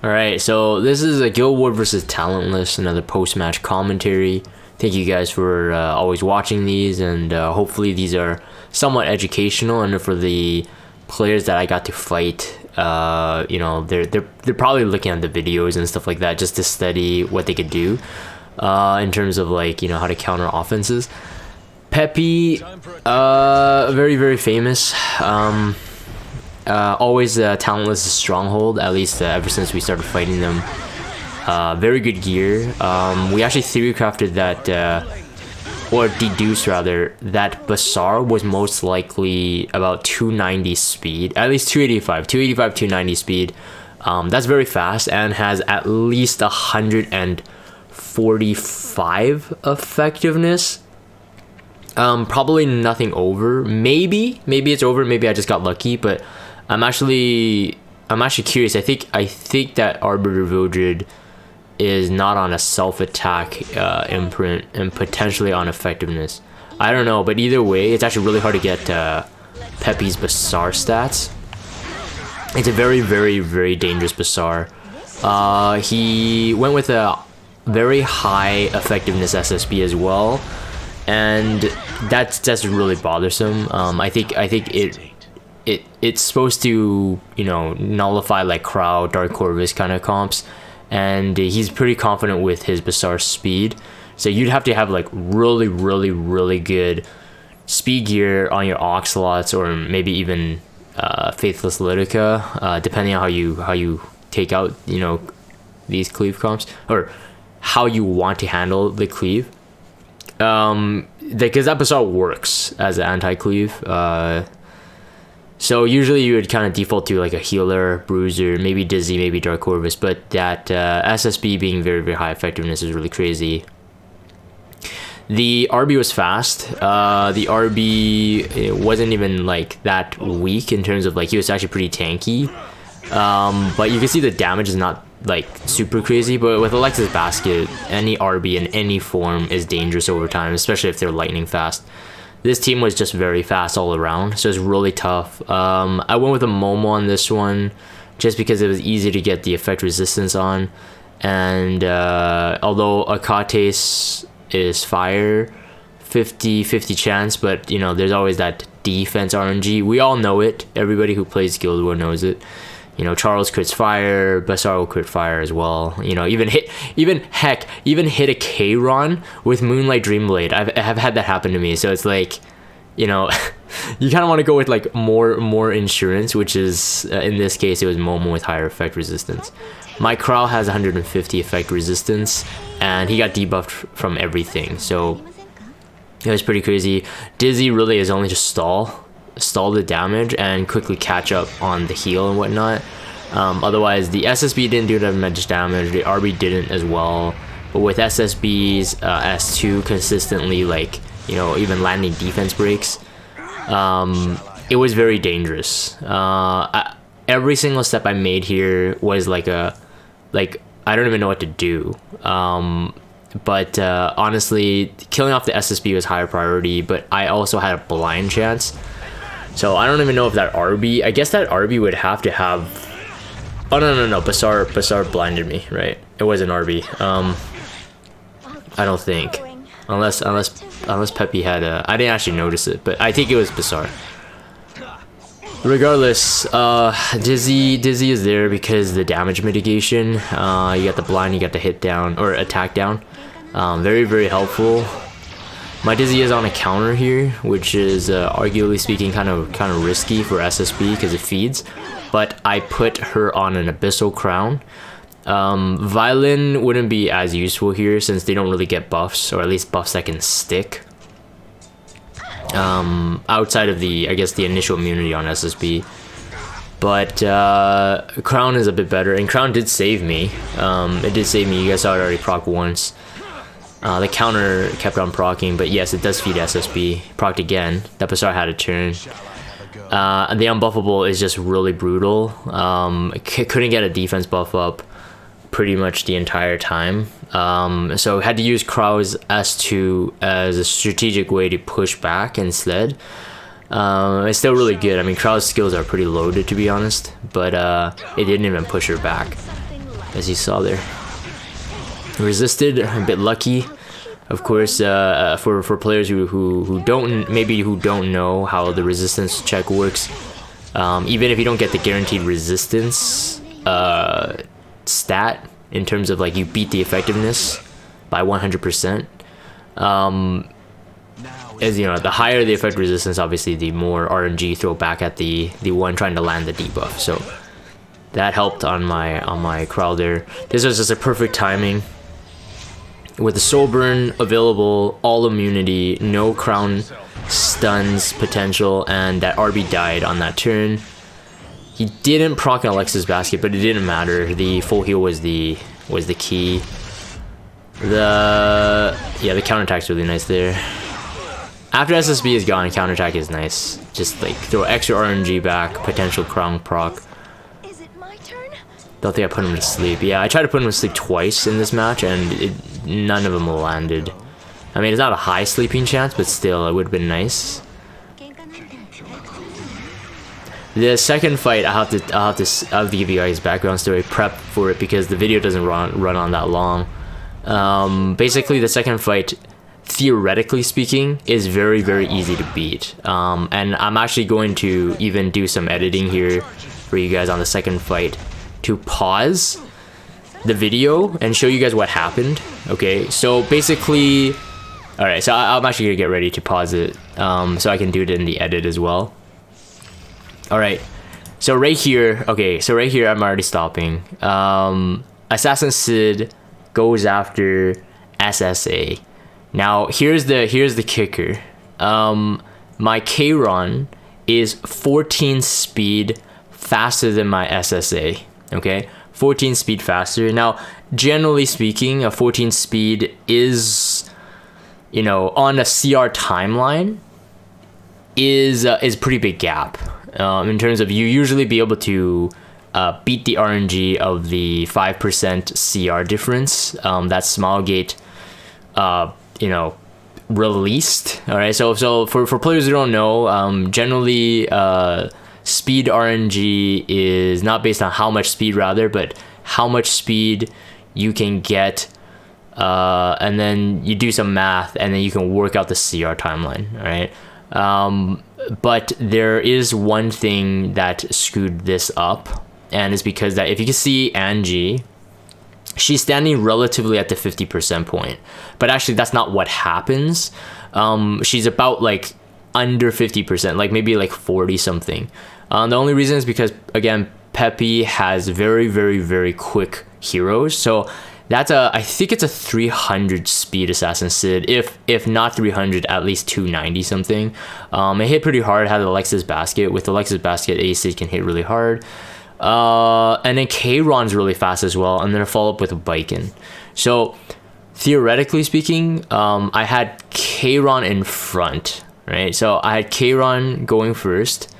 Alright, so this is a Guild War versus Talentless, another post-match commentary. Thank you guys for always watching these, and hopefully these are somewhat educational. And for the players that I got to fight, you know, they're probably looking at the videos and stuff like that just to study what they could do in terms of, like, you know, how to counter offenses. Pepe, very, very famous. Always Talentless' stronghold, at least ever since we started fighting them. Very good gear. We actually theory crafted that, or deduced rather, that Bazaar was most likely about 290 speed, at least 290 speed. That's very fast and has at least 145 effectiveness. Probably nothing over. Maybe it's over. Maybe I just got lucky, but I'm actually curious. I think that Arbiter Vildred is not on a self-attack imprint and potentially on effectiveness. I don't know, but either way, it's actually really hard to get Pepe's Bazaar stats. It's a very, very, very dangerous Bazaar. He went with a very high effectiveness SSB as well, and that's really bothersome. I think it's supposed to, you know, nullify like Crow, Dark Corvus kind of comps, and he's pretty confident with his Bazaar speed. So you'd have to have like really, really, really good speed gear on your Oxalots, or maybe even Faithless Litica, depending on how you take out, you know, these cleave comps, or how you want to handle the cleave. Because that Bazaar works as an anti-cleave. So usually you would kind of default to like a healer, bruiser, maybe Dizzy, maybe Dark Corvus, but that SSB being very, very high effectiveness is really crazy. The RB was fast. The RB, it wasn't even like that weak in terms of, like, he was actually pretty tanky. But you can see the damage is not like super crazy, but with Alexa's Basket, any RB in any form is dangerous over time, especially if they're lightning fast. This team was just very fast all around, so it's really tough. I went with a Momo on this one just because it was easy to get the effect resistance on, and although Akate's is fire, 50-50 chance, but you know, there's always that defense RNG. We all know it. Everybody who plays Guild War knows it. You know, Charles crits fire, Bazaar will crit fire as well. You know, even hit a K-Ron with Moonlight Dreamblade. I've had that happen to me. So it's like, you know, you kind of want to go with like more insurance, which is in this case it was Momo with higher effect resistance. My Crow has 150 effect resistance, and he got debuffed from everything. So it was pretty crazy. Dizzy really is only just stall the damage and quickly catch up on the heal and whatnot. Otherwise, the SSB didn't do that much damage. The RB didn't as well. But with SSB's S2 consistently, like, you know, even landing defense breaks, it was very dangerous. Every single step I made here was like I don't even know what to do. But honestly, killing off the SSB was higher priority, but I also had a blind chance. So I don't even know if that RB, I guess that RB would have to have, oh no, Bazaar blinded me, right? It was an RB. I don't think, unless Pepe had I didn't actually notice it, but I think it was Bazaar. Regardless, Dizzy is there because the damage mitigation. You got the blind, you got the hit down, or attack down. Very, very helpful. My Dizzy is on a counter here, which is arguably speaking kind of risky for SSB because it feeds, but I put her on an Abyssal Crown. Violin wouldn't be as useful here since they don't really get buffs, or at least buffs that can stick. Outside of the, I guess, the initial immunity on SSB. But Crown is a bit better, and Crown did save me. It did save me. You guys saw it already proc once. The counter kept on proccing, but yes, it does feed SSB. Procced again. That Bazaar had a turn. The unbuffable is just really brutal. Couldn't get a defense buff up pretty much the entire time. So had to use Crow's S2 as a strategic way to push back instead. It's still really good. I mean, Crow's skills are pretty loaded, to be honest, but it didn't even push her back. as you saw there. Resisted, a bit lucky. Of course, for players who don't know how the resistance check works, even if you don't get the guaranteed resistance stat in terms of like you beat the effectiveness by 100%. As you know, the higher the effect resistance, obviously the more RNG throw back at the one trying to land the debuff. So that helped on my Crowder. This was just a perfect timing. With the soul burn available, all immunity, no crown stuns potential, and that RB died on that turn. He didn't proc an Alexa's basket, but it didn't matter. The full heal was the key. The counterattack's really nice there. After SSB is gone, counterattack is nice. Just like throw extra RNG back, potential crown proc. Don't think I put him to sleep. Yeah, I tried to put him to sleep twice in this match, and none of them landed. I mean, it's not a high sleeping chance, but still, it would have been nice. The second fight, I'll have to give you guys background story, prep for it, because the video doesn't run on that long. Basically, the second fight, theoretically speaking, is very, very easy to beat. And I'm actually going to even do some editing here for you guys on the second fight to pause the video and show you guys what happened. Okay, so basically, all right, so I'm actually gonna get ready to pause it so I can do it in the edit as well. All right, so right here, okay, so right here I'm already stopping. Assassin Sid goes after SSA. Now here's the kicker. My Kayron is 14 speed faster than my SSA. Okay, 14 speed faster. Now, generally speaking, a 14 speed is, you know, on a CR timeline is a pretty big gap in terms of you usually be able to beat the RNG of the 5% CR difference that Smilegate you know, released. All right, so for players who don't know, generally speed RNG is not based on how much speed rather, but how much speed you can get, and then you do some math and then you can work out the CR timeline. All right, but there is one thing that screwed this up, and it's because that if you can see Angie, she's standing relatively at the 50% point, but actually that's not what happens. She's about like under 50%, like maybe like 40 something. The only reason is because, again, Pepe has very, very, very quick heroes. So that's I think it's a 300 speed Assassin Sid. If not 300, at least 290 something. It hit pretty hard, had Alexa's basket. With Alexa's basket, AC can hit really hard. And then Kayron's really fast as well. I'm gonna follow up with a Biken. So theoretically speaking, I had Kayron in front, right? So I had Kayron going first.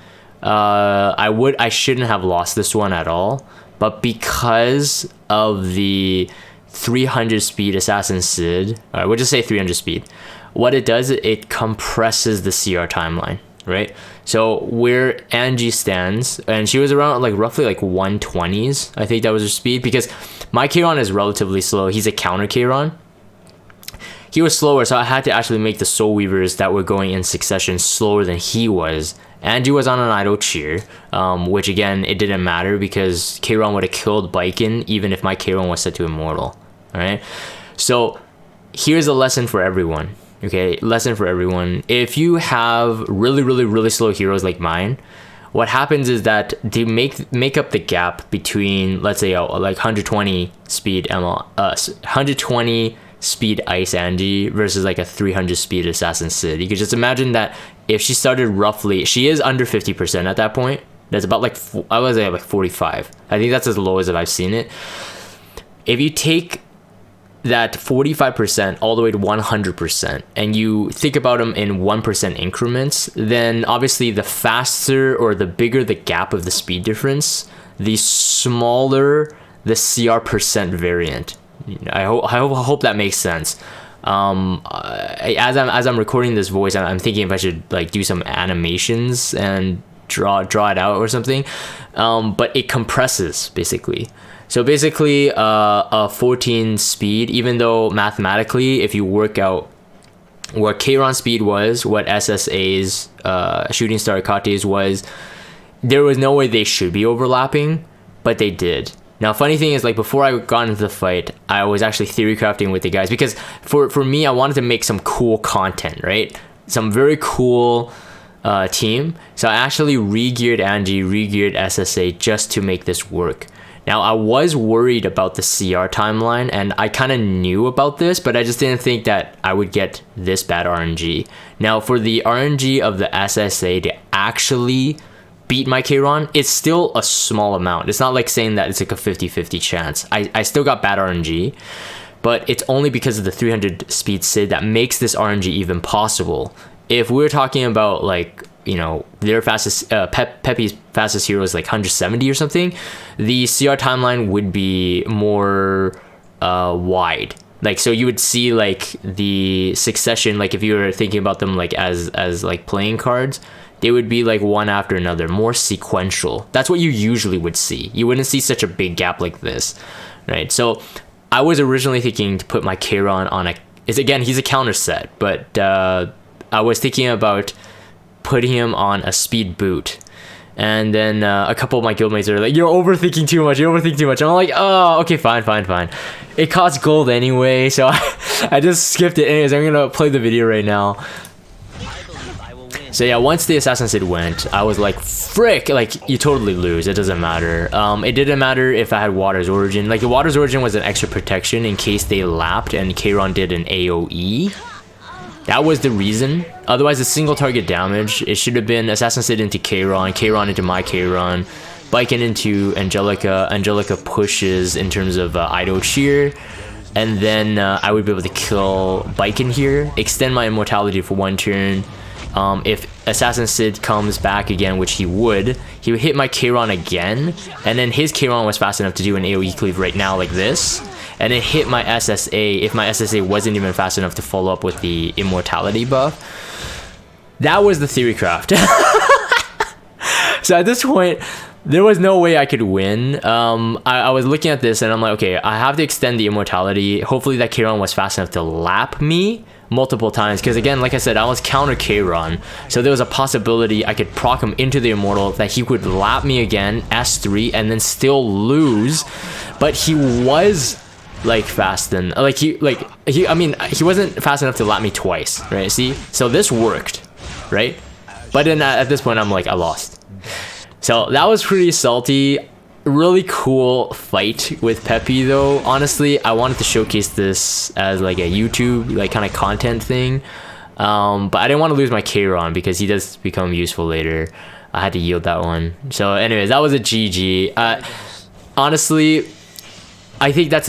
I shouldn't have lost this one at all, but because of the 300 speed Assassin Sid, we'll just say 300 speed, what it does, it compresses the CR timeline, right? So where Angie stands, and she was around like roughly like 120s, I think that was her speed, because my Kayron is relatively slow. He's a counter Kayron. He was slower, so I had to actually make the Soul Weavers that were going in succession slower than he was. Angie was on an idle cheer, which again, it didn't matter because Kayron would have killed Biken even if my Kayron was set to Immortal. Alright? So here's a lesson for everyone. Okay, lesson for everyone. If you have really, really, really slow heroes like mine, what happens is that they make up the gap between, let's say, like 120 speed 120 speed Ice Angie versus like a 300 speed Assassin Sid. You could just imagine that if she started roughly, she is under 50% at that point. That's about like, I was at like 45. I think that's as low as I've seen it. If you take that 45% all the way to 100% and you think about them in 1% increments, then obviously the faster or the bigger the gap of the speed difference, the smaller the CR percent variant. I hope that makes sense. As I'm recording this voice, I'm thinking if I should like do some animations and draw it out or something. But it compresses basically. So basically, a 14 speed, even though mathematically, if you work out what Keiron speed was, what SSA's Shooting Star Akate's was, there was no way they should be overlapping, but they did. Now, funny thing is, like, before I got into the fight, I was actually theory crafting with the guys, because for me, I wanted to make some cool content, right? Some very cool team. So I actually re-geared Angie, re-geared SSA just to make this work. Now, I was worried about the CR timeline, and I kind of knew about this, but I just didn't think that I would get this bad RNG. Now, for the RNG of the SSA to actually beat my Keiron, it's still a small amount. It's not like saying that it's like a 50-50 chance. I still got bad RNG, but it's only because of the 300 speed Sid that makes this RNG even possible. If we're talking about, like, you know, their fastest, Pepe's fastest hero is like 170 or something, the CR timeline would be more wide. Like, so you would see like the succession, like if you were thinking about them like as like playing cards, they would be like one after another, more sequential. That's what you usually would see. You wouldn't see such a big gap like this, right? So I was originally thinking to put my Keiron on he's a counter set, but I was thinking about putting him on a speed boot. And then a couple of my guildmates are like, you're overthinking too much, I'm like, oh, okay, fine. It costs gold anyway, so I just skipped it. Anyways, I'm gonna play the video right now. So yeah, once the Assassin Sid went, I was like, frick, like, you totally lose, it doesn't matter. It didn't matter if I had Water's Origin. Like, the Water's Origin was an extra protection in case they lapped and Keiron did an AoE. That was the reason. Otherwise, a single target damage. It should have been Assassin Sid into Keiron, Keiron into my Keiron, Baiken into Angelica. Angelica pushes in terms of Ido Cheer. And then I would be able to kill Baiken here, extend my immortality for one turn. If Assassin Sid comes back again, which he would hit my Keiron again, and then his Keiron was fast enough to do an AoE cleave right now like this, and it hit my SSA if my SSA wasn't even fast enough to follow up with the immortality buff. That was the theory craft. So at this point, there was no way I could win. I was looking at this and I'm like, okay, I have to extend the immortality. Hopefully that Keiron was fast enough to lap me multiple times, because again, like I said, I was counter Keiron, so there was a possibility I could proc him into the immortal, that he would lap me again, S3, and then still lose. But he was like fast and he wasn't fast enough to lap me twice, right? See, so this worked, right? But then at this point, I'm like, I lost. So that was pretty salty. Really cool fight with Pepe though. Honestly, I wanted to showcase this as like a YouTube like kind of content thing, but I didn't want to lose my Keiron because he does become useful later. I had to yield that one. So anyways, that was a GG. Honestly, I think that's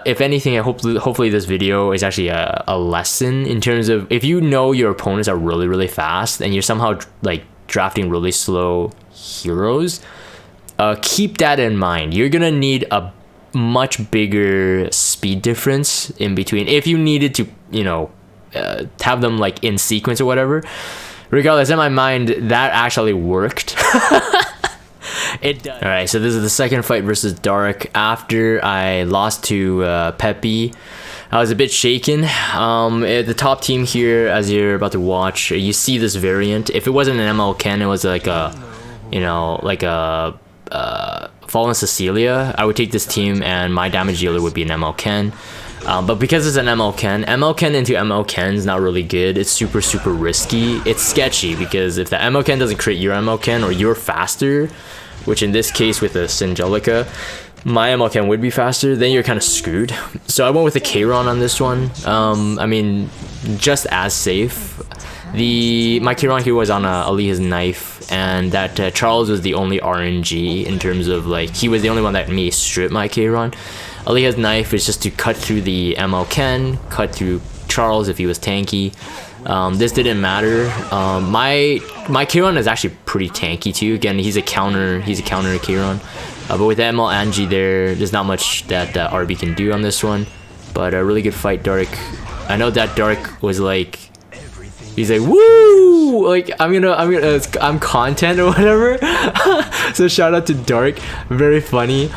if anything, hopefully this video is actually a lesson in terms of, if you know your opponents are really fast and you're somehow like drafting really slow heroes, keep that in mind. You're gonna need a much bigger speed difference in between if you needed to, you know, have them like in sequence or whatever. Regardless, in my mind, that actually worked. It does. All right, so this is the second fight versus Derrick. After I lost to Pepe, I was a bit shaken. The top team here, as you're about to watch, you see this variant. If it wasn't an ML Ken, it was like a, you know, like a Fallen Cecilia, I would take this team and my damage dealer would be an ML Ken. But because it's an ML Ken into ML Ken is not really good. It's super risky. It's sketchy because if the ML Ken doesn't crit your ML Ken, or you're faster, which in this case with a Angelica, my ML Ken would be faster, then you're kind of screwed. So I went with the Keiron on this one. I mean, just as safe. My Keiron here was on Aliyah's knife, and that Charles was the only RNG in terms of like, he was the only one that may strip my Keiron. Aliyah's knife is just to cut through the ML Ken, cut through Charles if he was tanky. This didn't matter. My Keiron is actually pretty tanky too. Again, he's a counter Keiron. But with the ML Angie there's not much that RB can do on this one. But a really good fight, Derrick. I know that Derrick was like, he's like, woo! Like, I'm content or whatever. So shout out to Derrick. Very funny.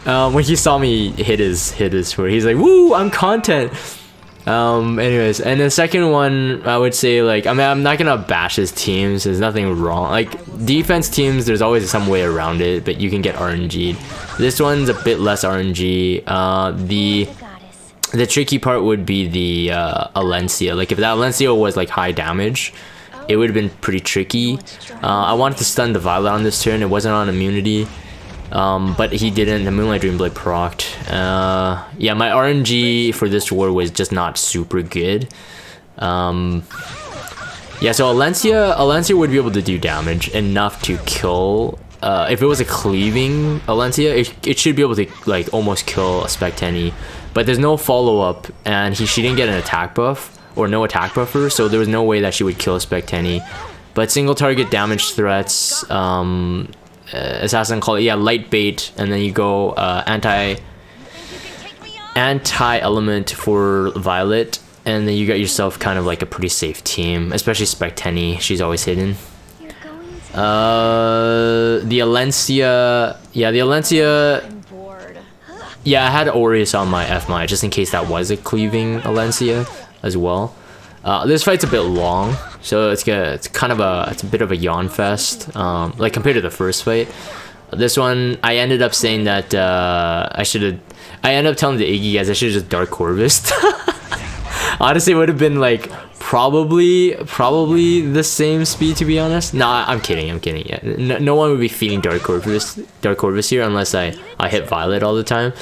When he saw me hit his score, he's like, "Woo, I'm content." Anyways, and the second one, I would say, like, I mean, I'm not gonna bash his teams. There's nothing wrong. Like, defense teams, there's always some way around it, but you can get RNG'd. This one's a bit less RNG. The tricky part would be the Alencia. Like, if that Alencia was like high damage, it would have been pretty tricky. I wanted to stun the Violet on this turn. It wasn't on immunity. But he didn't. The Moonlight Dreamblade procced. Yeah, my RNG for this war was just not super good. Yeah, so Alencia would be able to do damage enough to kill. If it was a cleaving Alencia, it should be able to like almost kill a Spectenny. But there's no follow-up, and she didn't get an attack buff or no attack buffer, so there was no way that she would kill a Spectenny. But single target damage threats, Assassin Call, yeah, light bait, and then you go anti-element for Violet, and then you got yourself kind of like a pretty safe team, especially Spectenny. She's always hidden. The Alencia, yeah, the Alencia, yeah, I had Aureus on my F-Mine just in case that was a cleaving Alencia as well. This fight's a bit long, so it's kind of a bit of a yawn fest, like compared to the first fight. This one, I ended up saying that I ended up telling the Iggy guys I should have just Dark Corvus. Honestly, it would have been like probably the same speed, to be honest. Nah, I'm kidding. Yeah, no one would be feeding Dark Corvus here unless I hit Violet all the time.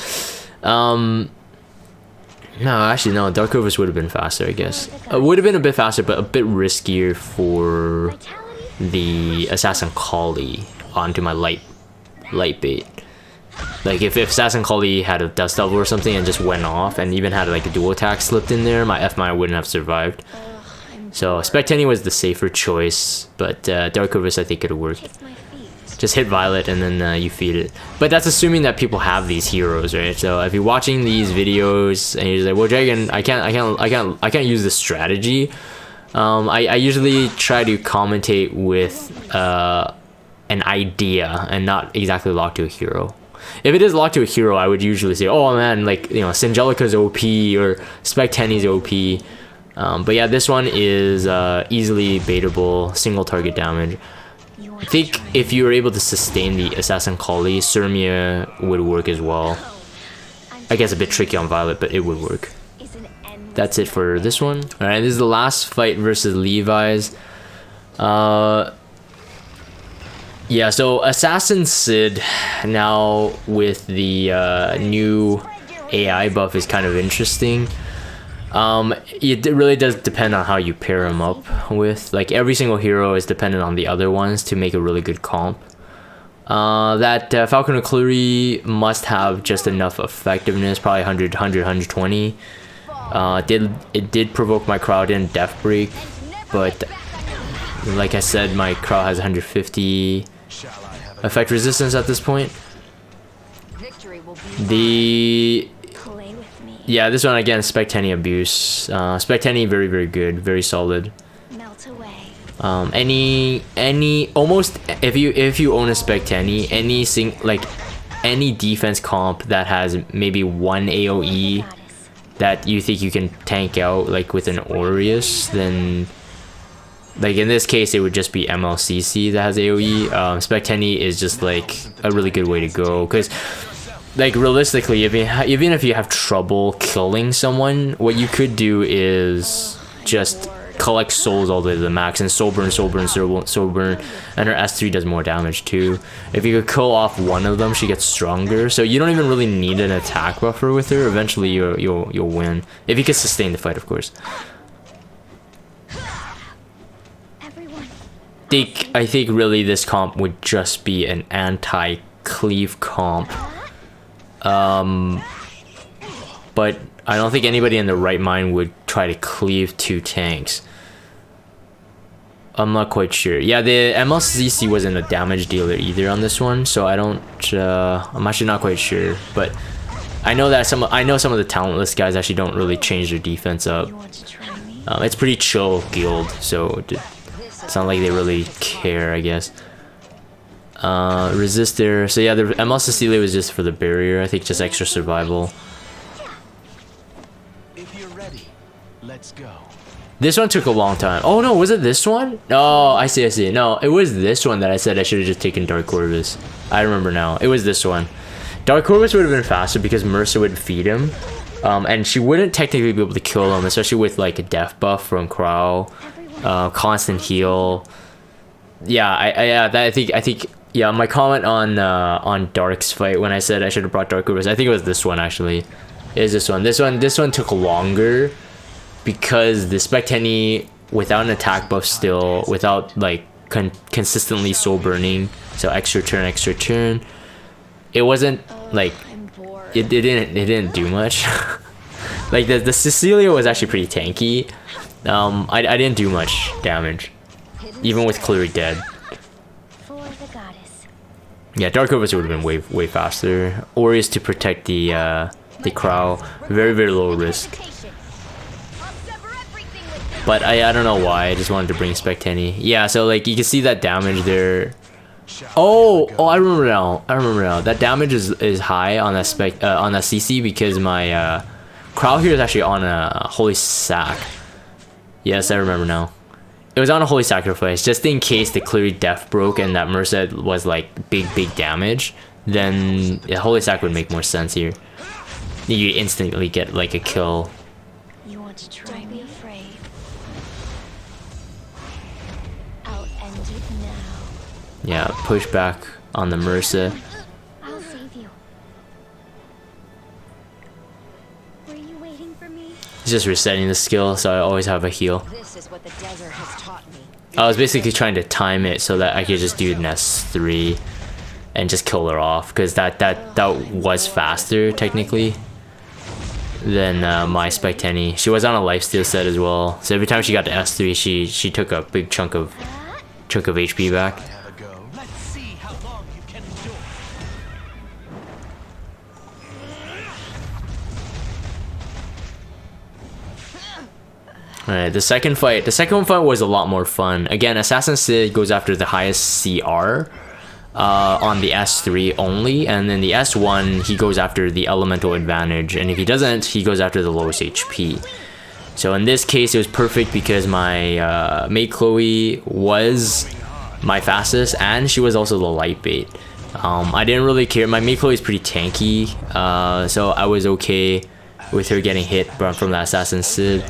No, actually no, Dark Corvus would have been faster, I guess. It would have been a bit faster, but a bit riskier for the Assassin Collie onto my light bait. Like if Assassin Collie had a Dust Devil or something and just went off and even had like a dual attack slipped in there, my F-Mine wouldn't have survived. So Spectenny was the safer choice, but Dark Corvus I think could have worked. Just hit Violet and then you feed it. But that's assuming that people have these heroes, right? So if you're watching these videos and you're like, well, Dragon, I can't use this strategy. I usually try to commentate with an idea and not exactly locked to a hero. If it is locked to a hero, I would usually say, oh man, like, you know, Singelica's OP or Spectenny's OP. But yeah, this one is easily baitable, single target damage. I think if you were able to sustain the Assassin Collie, Sirmia would work as well. I guess a bit tricky on Violet, but it would work. That's it for this one. Alright, this is the last fight versus Levi's. Yeah, so Assassin Sid now with the new AI buff is kind of interesting. It really does depend on how you pair him up with. Like, every single hero is dependent on the other ones to make a really good comp. That Falcon O'Cleary must have just enough effectiveness, probably 100, 120. It did provoke my crowd in Death Break, but like I said, my crowd has 150 effect resistance at this point. Yeah, this one again, Spectenny abuse. Spectenny very, very good, very solid. Almost if you own a Spectenny, any defense comp that has maybe one AoE that you think you can tank out, like with an Aureus, then like in this case it would just be MLCC that has AoE. Spectenny is just like a really good way to go, because like realistically, even if you have trouble killing someone, what you could do is just collect souls all the way to the max and soul burn, and her S3 does more damage too. If you could kill off one of them, she gets stronger, so you don't even really need an attack buffer with her. Eventually you'll win if you can sustain the fight, of course. I think really this comp would just be an anti-cleave comp. But I don't think anybody in their right mind would try to cleave two tanks. I'm not quite sure. Yeah, the MLCC wasn't a damage dealer either on this one, so I don't. I'm actually not quite sure, but I know that some of the talentless guys actually don't really change their defense up. It's pretty chill guild, so it's not like they really care, I guess. Resistor. So yeah, the ML Cecilia was just for the barrier. I think just extra survival. If you're ready, let's go. This one took a long time. Oh no, was it this one? Oh, I see, I see. No, it was this one that I said I should have just taken Dark Corvus. I remember now. It was this one. Dark Corvus would have been faster because Mercer would feed him. And she wouldn't technically be able to kill him, especially with like a death buff from Crow. Constant heal. Yeah, I think yeah, my comment on Dark's fight when I said I should have brought Dark Corvus, I think it was this one actually. It is this one. This one took longer because the Spectenny without an attack buff still, without like consistently soul burning, so extra turn, it wasn't like it didn't do much. Like the Cecilia was actually pretty tanky. I didn't do much damage, even with clearly dead. Yeah, Dark Corvus would have been way faster. Aureus to protect the Crow, very low risk. But I don't know why. I just wanted to bring Spectenny. Yeah, so like you can see that damage there. Oh, I remember now. That damage is high on that on that CC because my Crow here is actually on a Holy Sac. Yes, I remember now. It was on a Holy Sacrifice, just in case the Cleary Death broke and that Merced was like big damage, then the Holy Sac would make more sense here. You instantly get like a kill. You want to try? Don't be afraid. I'll end it now. Yeah, push back on the Merced. I'll save you. Were you waiting for me? It's just resetting the skill, so I always have a heal. This is what the desert has taught me. I was basically trying to time it so that I could just do an S3 and just kill her off, because that was faster technically than my Spectenny. She was on a lifesteal set as well, so every time she got to S3, she took a big chunk of HP back. Let's see how long you can endure. Alright, the second fight was a lot more fun. Again, Assassin Sid goes after the highest CR on the S3 only, and then the S1 he goes after the elemental advantage, and if he doesn't, he goes after the lowest HP. So in this case, it was perfect because my mate Chloe was my fastest, and she was also the light bait. I didn't really care. My mate Chloe is pretty tanky, so I was okay with her getting hit from the Assassin Sid.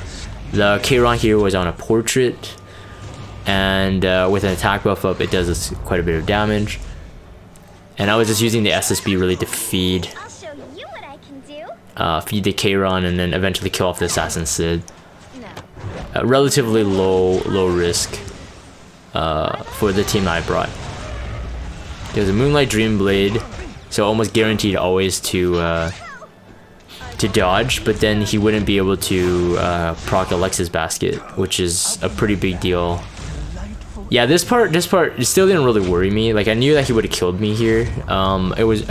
The Kayron here was on a portrait, and with an attack buff up, it does quite a bit of damage. And I was just using the SSB really to feed I'll show you what I can do. feed the Kayron and then eventually kill off the Assassin Sid. No. Relatively low risk for the team I brought. There's a Moonlight Dream Blade, so almost guaranteed always to dodge, but then he wouldn't be able to proc Alexa's Basket, which is a pretty big deal. Yeah, this part it still didn't really worry me. Like I knew that he would have killed me here.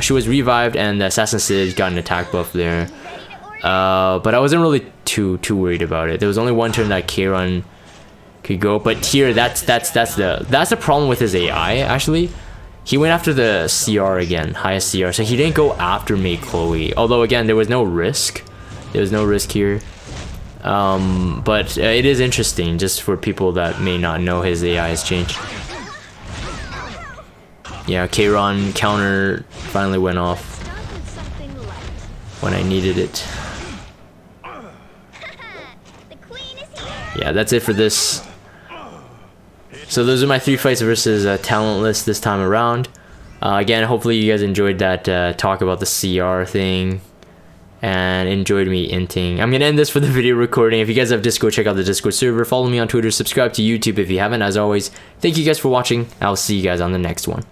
She was revived and the Assassin Sid got an attack buff there. But I wasn't really too worried about it. There was only one turn that Kayron could go, but here that's the problem with his AI actually. He went after the CR again, highest CR, so he didn't go after Mate Chloe. Although again, there was no risk. There was no risk here. But it is interesting just for people that may not know his AI has changed. Yeah, Kayron counter finally went off when I needed it. Yeah, that's it for this. So those are my 3 fights versus Talentless this time around. Again, hopefully you guys enjoyed that talk about the CR thing and enjoyed me inting. I'm gonna end this for the video recording. If you guys have Discord, check out the Discord server. Follow me on Twitter. Subscribe to YouTube if you haven't. As always, thank you guys for watching. I'll see you guys on the next one.